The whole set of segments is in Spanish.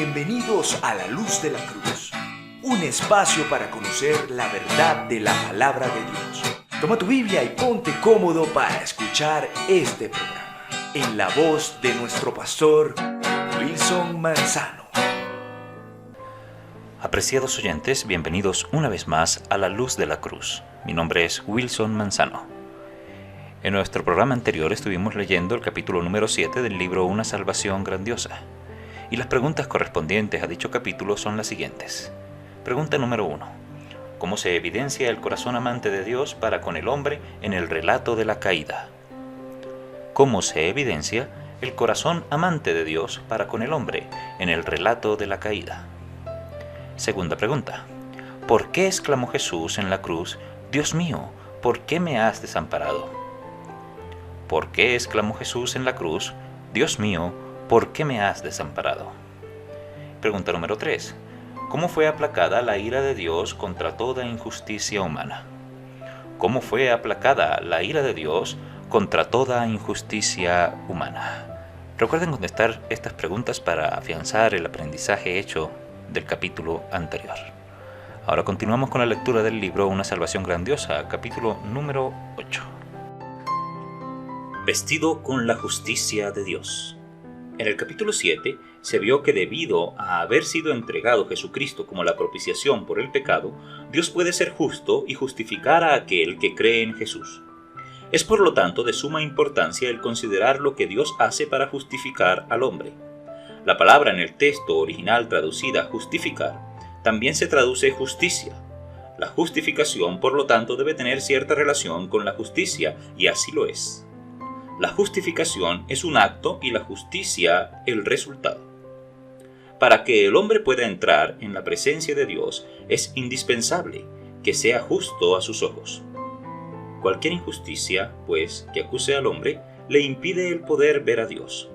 Bienvenidos a La Luz de la Cruz, un espacio para conocer la verdad de la palabra de Dios. Toma tu Biblia y ponte cómodo para escuchar este programa, en la voz de nuestro pastor, Wilson Manzano. Apreciados oyentes, bienvenidos una vez más a La Luz de la Cruz. Mi nombre es Wilson Manzano. En nuestro programa anterior estuvimos leyendo el capítulo número 7 del libro Una Salvación Grandiosa. Y las preguntas correspondientes a dicho capítulo son las siguientes. Pregunta número 1. ¿Cómo se evidencia el corazón amante de Dios para con el hombre en el relato de la caída? ¿Cómo se evidencia el corazón amante de Dios para con el hombre en el relato de la caída? Segunda pregunta. ¿Por qué exclamó Jesús en la cruz, Dios mío, ¿por qué me has desamparado? ¿Por qué exclamó Jesús en la cruz, Dios mío, ¿por qué me has desamparado? Pregunta número 3. ¿Cómo fue aplacada la ira de Dios contra toda injusticia humana? ¿Cómo fue aplacada la ira de Dios contra toda injusticia humana? Recuerden contestar estas preguntas para afianzar el aprendizaje hecho del capítulo anterior. Ahora continuamos con la lectura del libro Una Salvación Grandiosa, capítulo número 8. Vestido con la justicia de Dios. En el capítulo 7 se vio que debido a haber sido entregado Jesucristo como la propiciación por el pecado, Dios puede ser justo y justificar a aquel que cree en Jesús. Es por lo tanto de suma importancia el considerar lo que Dios hace para justificar al hombre. La palabra en el texto original traducida justificar también se traduce justicia. La justificación, por lo tanto, debe tener cierta relación con la justicia, y así lo es. La justificación es un acto y la justicia el resultado. Para que el hombre pueda entrar en la presencia de Dios, es indispensable que sea justo a sus ojos. Cualquier injusticia, pues, que acuse al hombre, le impide el poder ver a Dios.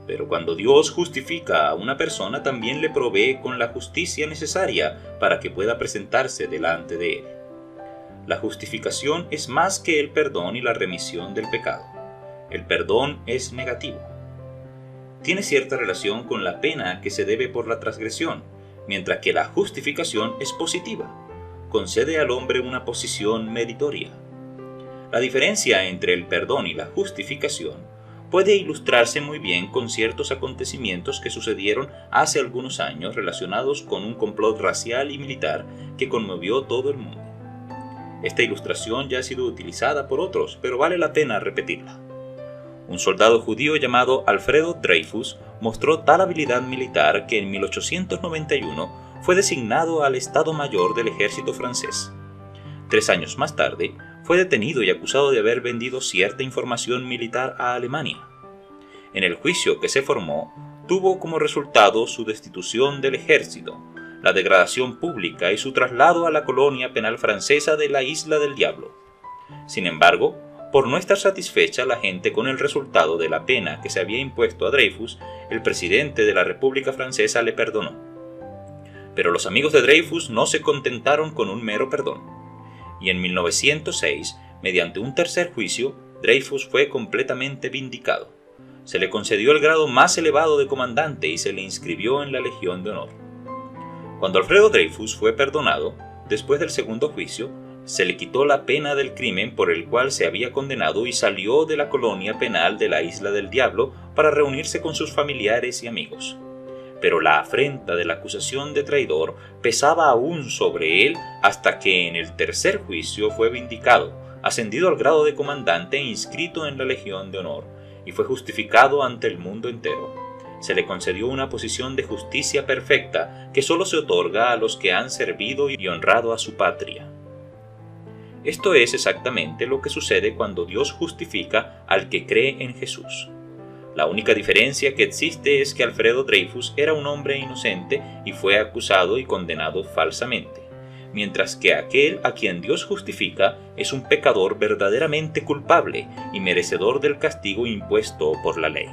Pero cuando Dios justifica a una persona, también le provee con la justicia necesaria para que pueda presentarse delante de él. La justificación es más que el perdón y la remisión del pecado. El perdón es negativo. Tiene cierta relación con la pena que se debe por la transgresión, mientras que la justificación es positiva. Concede al hombre una posición meritoria. La diferencia entre el perdón y la justificación puede ilustrarse muy bien con ciertos acontecimientos que sucedieron hace algunos años relacionados con un complot racial y militar que conmovió todo el mundo. Esta ilustración ya ha sido utilizada por otros, pero vale la pena repetirla. Un soldado judío llamado Alfredo Dreyfus mostró tal habilidad militar que en 1891 fue designado al Estado Mayor del ejército francés. 3 años más tarde, fue detenido y acusado de haber vendido cierta información militar a Alemania. En el juicio que se formó, tuvo como resultado su destitución del ejército, la degradación pública y su traslado a la colonia penal francesa de la Isla del Diablo. Sin embargo, por no estar satisfecha la gente con el resultado de la pena que se había impuesto a Dreyfus, el presidente de la República Francesa le perdonó. Pero los amigos de Dreyfus no se contentaron con un mero perdón. Y en 1906, mediante un tercer juicio, Dreyfus fue completamente vindicado. Se le concedió el grado más elevado de comandante y se le inscribió en la Legión de Honor. Cuando Alfredo Dreyfus fue perdonado, después del segundo juicio, se le quitó la pena del crimen por el cual se había condenado y salió de la colonia penal de la Isla del Diablo para reunirse con sus familiares y amigos. Pero la afrenta de la acusación de traidor pesaba aún sobre él hasta que en el tercer juicio fue vindicado, ascendido al grado de comandante e inscrito en la Legión de Honor, y fue justificado ante el mundo entero. Se le concedió una posición de justicia perfecta que solo se otorga a los que han servido y honrado a su patria. Esto es exactamente lo que sucede cuando Dios justifica al que cree en Jesús. La única diferencia que existe es que Alfredo Dreyfus era un hombre inocente y fue acusado y condenado falsamente, mientras que aquel a quien Dios justifica es un pecador verdaderamente culpable y merecedor del castigo impuesto por la ley.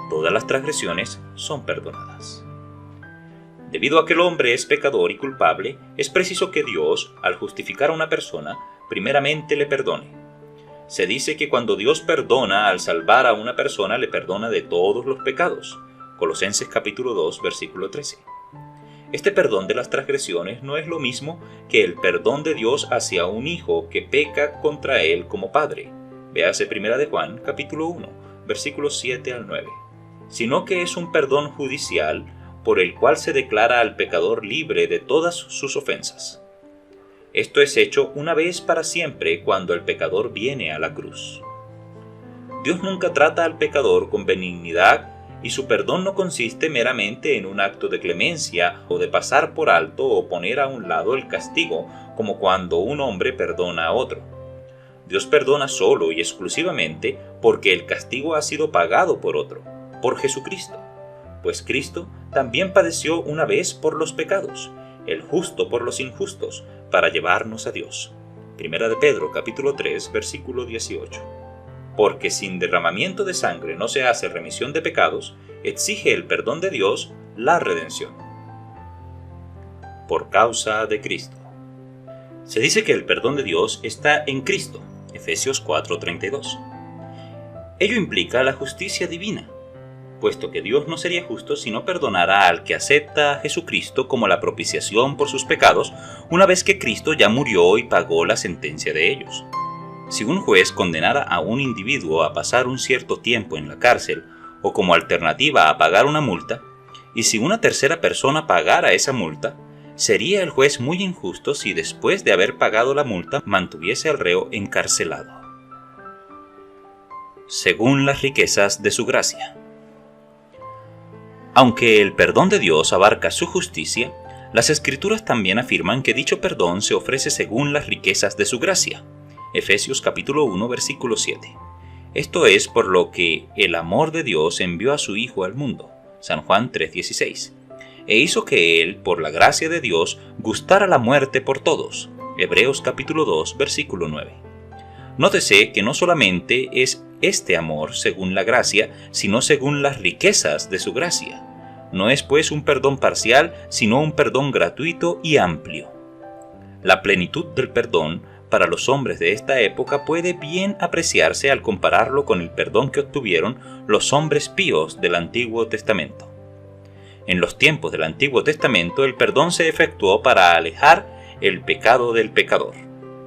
Todas las transgresiones son perdonadas. Debido a que el hombre es pecador y culpable, es preciso que Dios, al justificar a una persona, primeramente le perdone. Se dice que cuando Dios perdona al salvar a una persona, le perdona de todos los pecados, Colosenses capítulo 2, versículo 13. Este perdón de las transgresiones no es lo mismo que el perdón de Dios hacia un hijo que peca contra él como padre. Véase 1 de Juan capítulo 1, versículos 7 al 9. Sino que es un perdón judicial por el cual se declara al pecador libre de todas sus ofensas. Esto es hecho una vez para siempre cuando el pecador viene a la cruz. Dios nunca trata al pecador con benignidad y su perdón no consiste meramente en un acto de clemencia o de pasar por alto o poner a un lado el castigo, como cuando un hombre perdona a otro. Dios perdona solo y exclusivamente porque el castigo ha sido pagado por otro, por Jesucristo. Pues Cristo también padeció una vez por los pecados, el justo por los injustos, para llevarnos a Dios. 1 de Pedro capítulo 3, versículo 18. Porque sin derramamiento de sangre no se hace remisión de pecados, exige el perdón de Dios la redención. Por causa de Cristo. Se dice que el perdón de Dios está en Cristo, Efesios 4:32. Ello implica la justicia divina, puesto que Dios no sería justo si no perdonara al que acepta a Jesucristo como la propiciación por sus pecados, una vez que Cristo ya murió y pagó la sentencia de ellos. Si un juez condenara a un individuo a pasar un cierto tiempo en la cárcel o como alternativa a pagar una multa, y si una tercera persona pagara esa multa, sería el juez muy injusto si después de haber pagado la multa mantuviese al reo encarcelado. Según las riquezas de su gracia. Aunque el perdón de Dios abarca su justicia, las Escrituras también afirman que dicho perdón se ofrece según las riquezas de su gracia. Efesios capítulo 1, versículo 7. Esto es por lo que el amor de Dios envió a su Hijo al mundo, San Juan 3:16, e hizo que Él, por la gracia de Dios, gustara la muerte por todos, Hebreos capítulo 2, versículo 9. Nótese que no solamente es este amor según la gracia, sino según las riquezas de su gracia. No es pues un perdón parcial, sino un perdón gratuito y amplio. La plenitud del perdón para los hombres de esta época puede bien apreciarse al compararlo con el perdón que obtuvieron los hombres píos del Antiguo Testamento. En los tiempos del Antiguo Testamento el perdón se efectuó para alejar el pecado del pecador.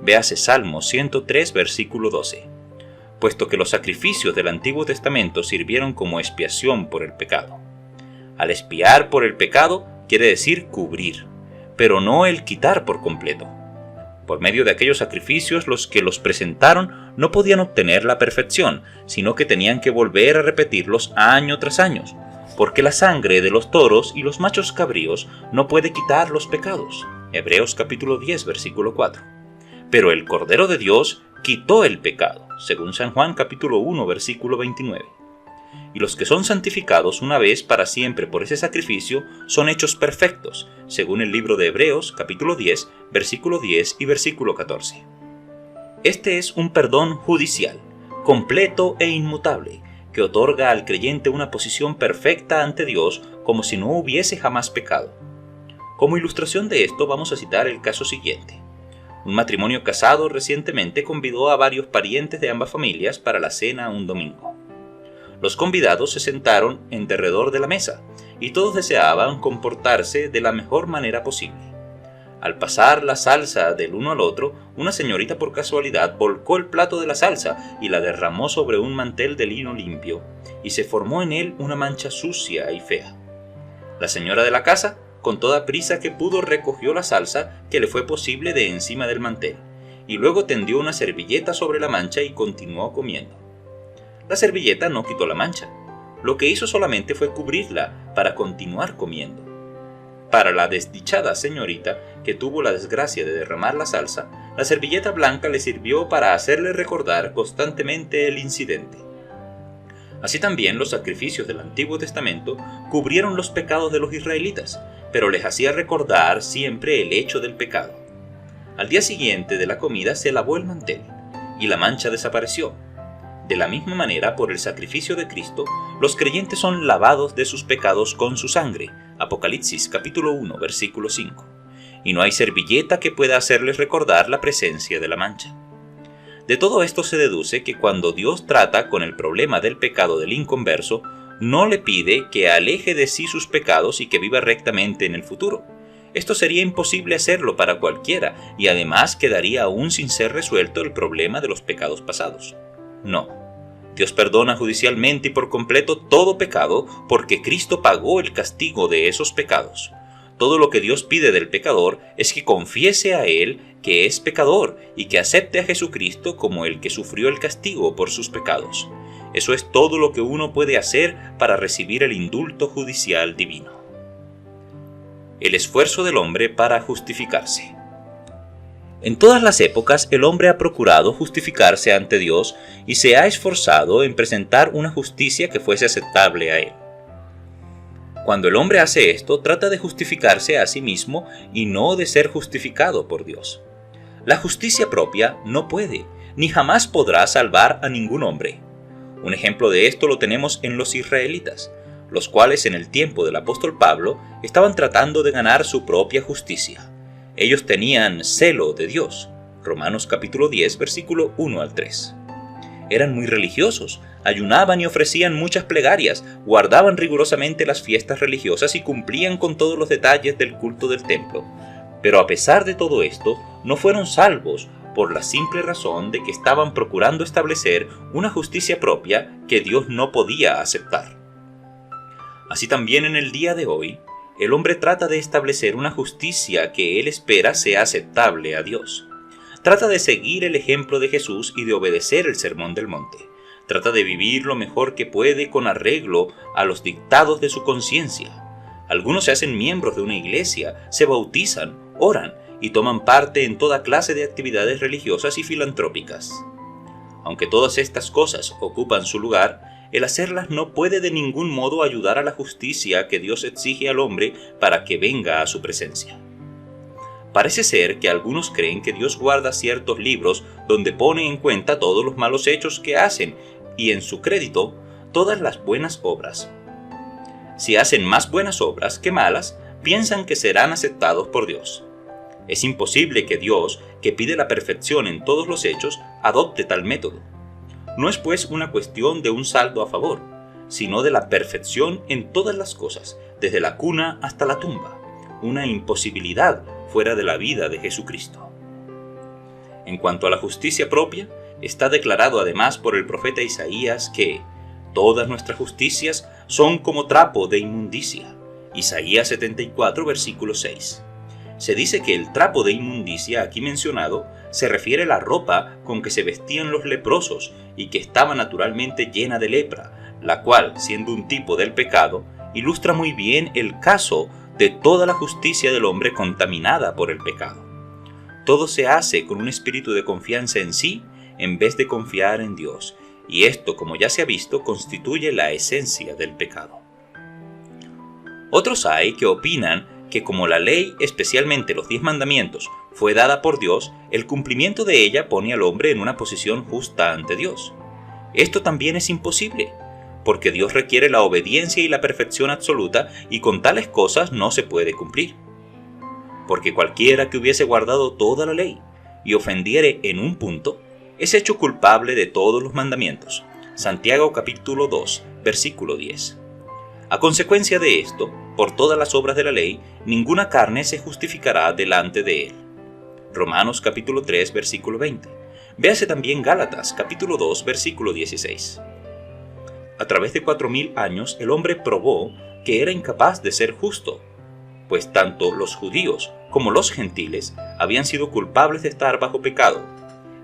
Véase Salmo 103, versículo 12. Puesto que los sacrificios del Antiguo Testamento sirvieron como expiación por el pecado. Al expiar por el pecado quiere decir cubrir, pero no el quitar por completo. Por medio de aquellos sacrificios los que los presentaron no podían obtener la perfección, sino que tenían que volver a repetirlos año tras año, porque la sangre de los toros y los machos cabríos no puede quitar los pecados. Hebreos capítulo 10, versículo 4. Pero el Cordero de Dios quitó el pecado, según San Juan capítulo 1, versículo 29. Y los que son santificados una vez para siempre por ese sacrificio son hechos perfectos, según el libro de Hebreos capítulo 10, versículo 10 y versículo 14. Este es un perdón judicial, completo e inmutable, que otorga al creyente una posición perfecta ante Dios como si no hubiese jamás pecado. Como ilustración de esto vamos a citar el caso siguiente. Un matrimonio casado recientemente convidó a varios parientes de ambas familias para la cena un domingo. Los convidados se sentaron en derredor de la mesa y todos deseaban comportarse de la mejor manera posible. Al pasar la salsa del uno al otro, una señorita por casualidad volcó el plato de la salsa y la derramó sobre un mantel de lino limpio, y se formó en él una mancha sucia y fea. La señora de la casa, con toda prisa que pudo, recogió la salsa que le fue posible de encima del mantel, y luego tendió una servilleta sobre la mancha y continuó comiendo. La servilleta no quitó la mancha, lo que hizo solamente fue cubrirla para continuar comiendo. Para la desdichada señorita, que tuvo la desgracia de derramar la salsa, la servilleta blanca le sirvió para hacerle recordar constantemente el incidente. Así también los sacrificios del Antiguo Testamento cubrieron los pecados de los israelitas, pero les hacía recordar siempre el hecho del pecado. Al día siguiente de la comida se lavó el mantel, y la mancha desapareció. De la misma manera, por el sacrificio de Cristo, los creyentes son lavados de sus pecados con su sangre. Apocalipsis capítulo 1, versículo 5. Y no hay servilleta que pueda hacerles recordar la presencia de la mancha. De todo esto se deduce que cuando Dios trata con el problema del pecado del inconverso, no le pide que aleje de sí sus pecados y que viva rectamente en el futuro. Esto sería imposible hacerlo para cualquiera, y además quedaría aún sin ser resuelto el problema de los pecados pasados. No. Dios perdona judicialmente y por completo todo pecado porque Cristo pagó el castigo de esos pecados. Todo lo que Dios pide del pecador es que confiese a Él que es pecador y que acepte a Jesucristo como el que sufrió el castigo por sus pecados. Eso es todo lo que uno puede hacer para recibir el indulto judicial divino. El esfuerzo del hombre para justificarse. En todas las épocas el hombre ha procurado justificarse ante Dios y se ha esforzado en presentar una justicia que fuese aceptable a Él. Cuando el hombre hace esto, trata de justificarse a sí mismo y no de ser justificado por Dios. La justicia propia no puede, ni jamás podrá salvar a ningún hombre. Un ejemplo de esto lo tenemos en los israelitas, los cuales en el tiempo del apóstol Pablo estaban tratando de ganar su propia justicia. Ellos tenían celo de Dios. Romanos capítulo 10, versículo 1 al 3. Eran muy religiosos, ayunaban y ofrecían muchas plegarias, guardaban rigurosamente las fiestas religiosas y cumplían con todos los detalles del culto del templo. Pero a pesar de todo esto, no fueron salvos por la simple razón de que estaban procurando establecer una justicia propia que Dios no podía aceptar. Así también en el día de hoy, el hombre trata de establecer una justicia que él espera sea aceptable a Dios. Trata de seguir el ejemplo de Jesús y de obedecer el Sermón del Monte. Trata de vivir lo mejor que puede con arreglo a los dictados de su conciencia. Algunos se hacen miembros de una iglesia, se bautizan, oran y toman parte en toda clase de actividades religiosas y filantrópicas. Aunque todas estas cosas ocupan su lugar, el hacerlas no puede de ningún modo ayudar a la justicia que Dios exige al hombre para que venga a su presencia. Parece ser que algunos creen que Dios guarda ciertos libros donde pone en cuenta todos los malos hechos que hacen y en su crédito todas las buenas obras. Si hacen más buenas obras que malas, piensan que serán aceptados por Dios. Es imposible que Dios, que pide la perfección en todos los hechos, adopte tal método. No es pues una cuestión de un saldo a favor, sino de la perfección en todas las cosas, desde la cuna hasta la tumba, una imposibilidad fuera de la vida de Jesucristo. En cuanto a la justicia propia, está declarado además por el profeta Isaías que todas nuestras justicias son como trapo de inmundicia. Isaías 74, versículo 6. Se dice que el trapo de inmundicia aquí mencionado se refiere a la ropa con que se vestían los leprosos y que estaba naturalmente llena de lepra, la cual, siendo un tipo del pecado, ilustra muy bien el caso de toda la justicia del hombre contaminada por el pecado. Todo se hace con un espíritu de confianza en sí en vez de confiar en Dios, y esto, como ya se ha visto, constituye la esencia del pecado. Otros hay que opinan que como la ley, especialmente los 10 mandamientos, fue dada por Dios, el cumplimiento de ella pone al hombre en una posición justa ante Dios. Esto también es imposible, porque Dios requiere la obediencia y la perfección absoluta, y con tales cosas no se puede cumplir. Porque cualquiera que hubiese guardado toda la ley y ofendiere en un punto, es hecho culpable de todos los mandamientos. Santiago capítulo 2, versículo 10. A consecuencia de esto, por todas las obras de la ley, ninguna carne se justificará delante de él. Romanos capítulo 3, versículo 20. Véase también Gálatas capítulo 2, versículo 16. A través de 4000 años el hombre probó que era incapaz de ser justo, pues tanto los judíos como los gentiles habían sido culpables de estar bajo pecado,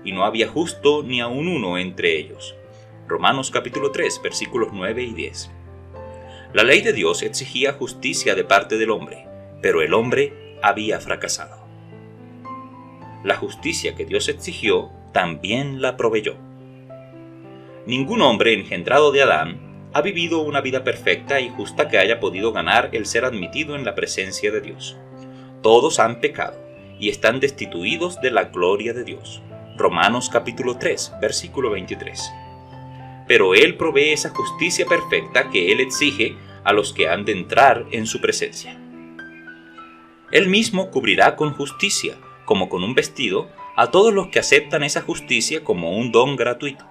y no había justo ni aun uno entre ellos. Romanos capítulo 3, versículos 9 y 10. La ley de Dios exigía justicia de parte del hombre, pero el hombre había fracasado. La justicia que Dios exigió también la proveyó. Ningún hombre engendrado de Adán ha vivido una vida perfecta y justa que haya podido ganar el ser admitido en la presencia de Dios. Todos han pecado y están destituidos de la gloria de Dios. Romanos capítulo 3, versículo 23. Pero Él provee esa justicia perfecta que Él exige a los que han de entrar en su presencia. Él mismo cubrirá con justicia, como con un vestido, a todos los que aceptan esa justicia como un don gratuito.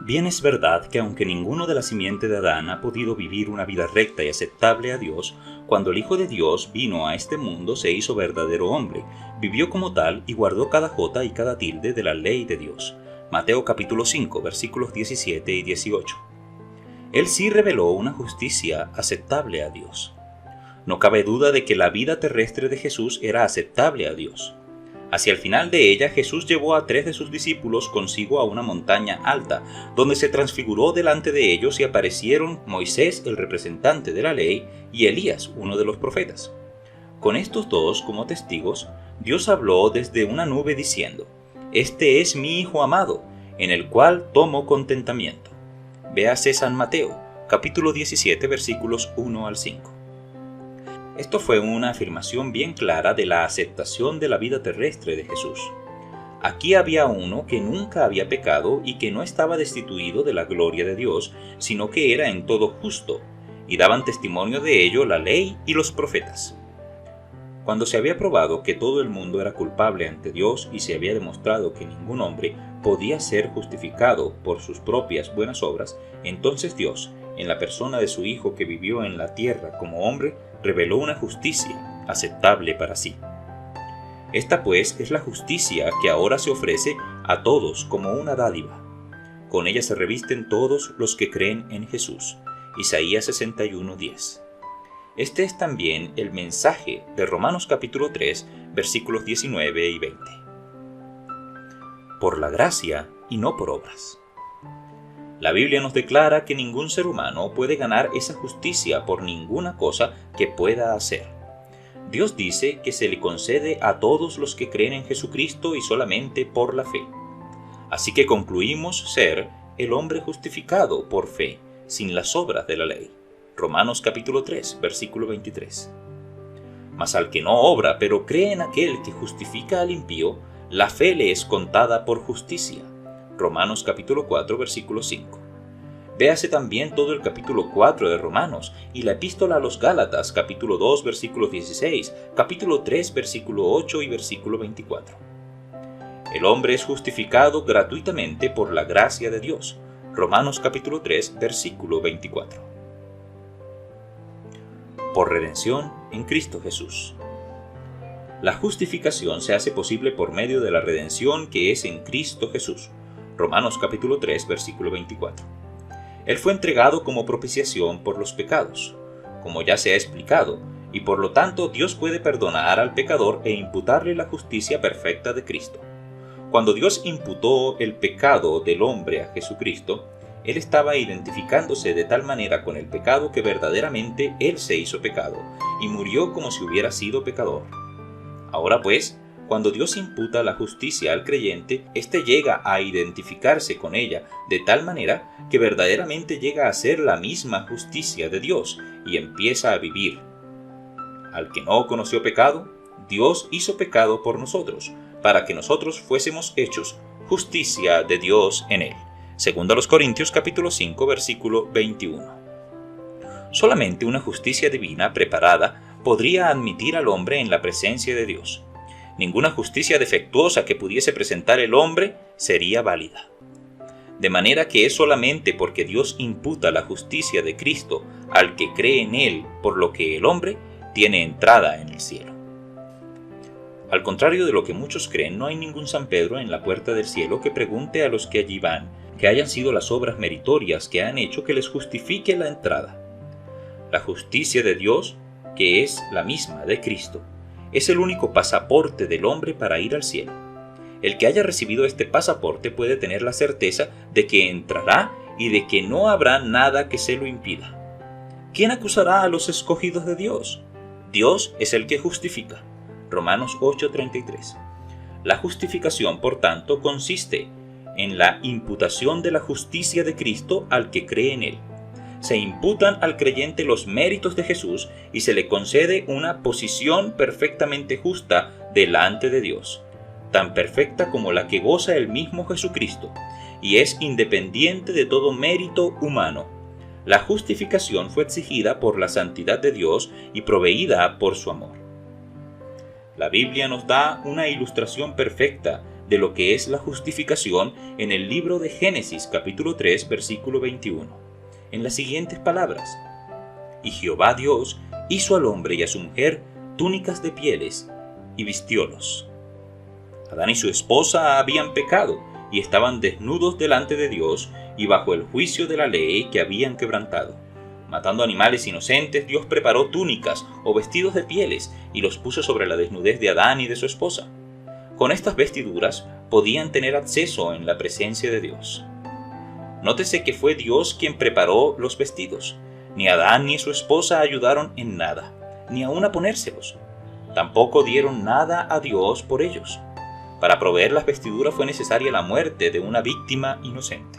Bien es verdad que aunque ninguno de la simiente de Adán ha podido vivir una vida recta y aceptable a Dios, cuando el Hijo de Dios vino a este mundo se hizo verdadero hombre, vivió como tal y guardó cada jota y cada tilde de la ley de Dios. Mateo capítulo 5, versículos 17 y 18. Él sí reveló una justicia aceptable a Dios. No cabe duda de que la vida terrestre de Jesús era aceptable a Dios. Hacia el final de ella, Jesús llevó a 3 de sus discípulos consigo a una montaña alta, donde se transfiguró delante de ellos y aparecieron Moisés, el representante de la ley, y Elías, uno de los profetas. Con estos dos como testigos, Dios habló desde una nube diciendo: «Este es mi Hijo amado, en el cual tomo contentamiento». Véase San Mateo, capítulo 17, versículos 1 al 5. Esto fue una afirmación bien clara de la aceptación de la vida terrestre de Jesús. Aquí había uno que nunca había pecado y que no estaba destituido de la gloria de Dios, sino que era en todo justo, y daban testimonio de ello la ley y los profetas. Cuando se había probado que todo el mundo era culpable ante Dios y se había demostrado que ningún hombre podía ser justificado por sus propias buenas obras, entonces Dios, en la persona de su Hijo que vivió en la tierra como hombre, reveló una justicia aceptable para sí. Esta pues es la justicia que ahora se ofrece a todos como una dádiva. Con ella se revisten todos los que creen en Jesús. Isaías 61:10. Este es también el mensaje de Romanos capítulo 3, versículos 19 y 20. Por la gracia y no por obras. La Biblia nos declara que ningún ser humano puede ganar esa justicia por ninguna cosa que pueda hacer. Dios dice que se le concede a todos los que creen en Jesucristo y solamente por la fe. Así que concluimos ser el hombre justificado por fe, sin las obras de la ley. Romanos capítulo 3, versículo 23. Mas al que no obra, pero cree en aquel que justifica al impío, la fe le es contada por justicia. Romanos capítulo 4, versículo 5. Véase también todo el capítulo 4 de Romanos y la epístola a los Gálatas, capítulo 2, versículo 16, capítulo 3, versículo 8 y versículo 24. El hombre es justificado gratuitamente por la gracia de Dios. Romanos capítulo 3, versículo 24. Por redención en Cristo Jesús. La justificación se hace posible por medio de la redención que es en Cristo Jesús. Romanos capítulo 3, versículo 24. Él fue entregado como propiciación por los pecados, como ya se ha explicado, y por lo tanto Dios puede perdonar al pecador e imputarle la justicia perfecta de Cristo. Cuando Dios imputó el pecado del hombre a Jesucristo, Él estaba identificándose de tal manera con el pecado que verdaderamente Él se hizo pecado, y murió como si hubiera sido pecador. Ahora pues, cuando Dios imputa la justicia al creyente, éste llega a identificarse con ella de tal manera que verdaderamente llega a ser la misma justicia de Dios y empieza a vivir. Al que no conoció pecado, Dios hizo pecado por nosotros, para que nosotros fuésemos hechos justicia de Dios en él. Segundo a los Corintios capítulo 5, versículo 21. Solamente una justicia divina preparada podría admitir al hombre en la presencia de Dios. Ninguna justicia defectuosa que pudiese presentar el hombre sería válida. De manera que es solamente porque Dios imputa la justicia de Cristo al que cree en Él, por lo que el hombre tiene entrada en el cielo. Al contrario de lo que muchos creen, no hay ningún San Pedro en la puerta del cielo que pregunte a los que allí van que hayan sido las obras meritorias que han hecho que les justifique la entrada. La justicia de Dios, que es la misma de Cristo, es el único pasaporte del hombre para ir al cielo. El que haya recibido este pasaporte puede tener la certeza de que entrará y de que no habrá nada que se lo impida. ¿Quién acusará a los escogidos de Dios? Dios es el que justifica. Romanos 8:33. La justificación, por tanto, consiste en la imputación de la justicia de Cristo al que cree en Él. Se imputan al creyente los méritos de Jesús y se le concede una posición perfectamente justa delante de Dios, tan perfecta como la que goza el mismo Jesucristo, y es independiente de todo mérito humano. La justificación fue exigida por la santidad de Dios y proveída por su amor. La Biblia nos da una ilustración perfecta de lo que es la justificación en el libro de Génesis capítulo 3 versículo 21, en las siguientes palabras: Y Jehová Dios hizo al hombre y a su mujer túnicas de pieles y vistiólos. Adán y su esposa habían pecado y estaban desnudos delante de Dios y bajo el juicio de la ley que habían quebrantado. Matando animales inocentes, Dios preparó túnicas o vestidos de pieles y los puso sobre la desnudez de Adán y de su esposa. Con estas vestiduras podían tener acceso en la presencia de Dios. Nótese que fue Dios quien preparó los vestidos. Ni Adán ni su esposa ayudaron en nada, ni aun a ponérselos. Tampoco dieron nada a Dios por ellos. Para proveer las vestiduras fue necesaria la muerte de una víctima inocente.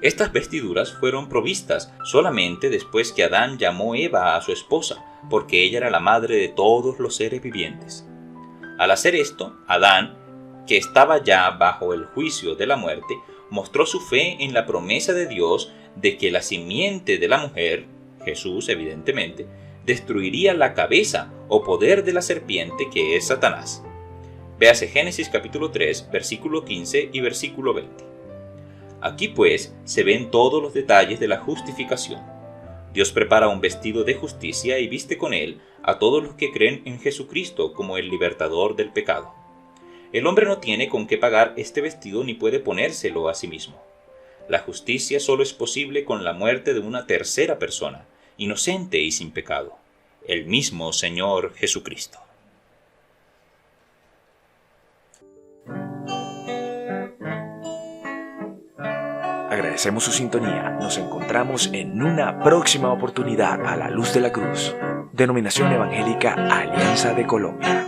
Estas vestiduras fueron provistas solamente después que Adán llamó Eva a su esposa, porque ella era la madre de todos los seres vivientes. Al hacer esto, Adán, que estaba ya bajo el juicio de la muerte, mostró su fe en la promesa de Dios de que la simiente de la mujer, Jesús evidentemente, destruiría la cabeza o poder de la serpiente que es Satanás. Véase Génesis capítulo 3, versículo 15 y versículo 20. Aquí pues se ven todos los detalles de la justificación. Dios prepara un vestido de justicia y viste con él a todos los que creen en Jesucristo como el libertador del pecado. El hombre no tiene con qué pagar este vestido ni puede ponérselo a sí mismo. La justicia solo es posible con la muerte de una tercera persona, inocente y sin pecado, el mismo Señor Jesucristo. Agradecemos su sintonía. Nos encontramos en una próxima oportunidad a la luz de la cruz. Denominación Evangélica Alianza de Colombia.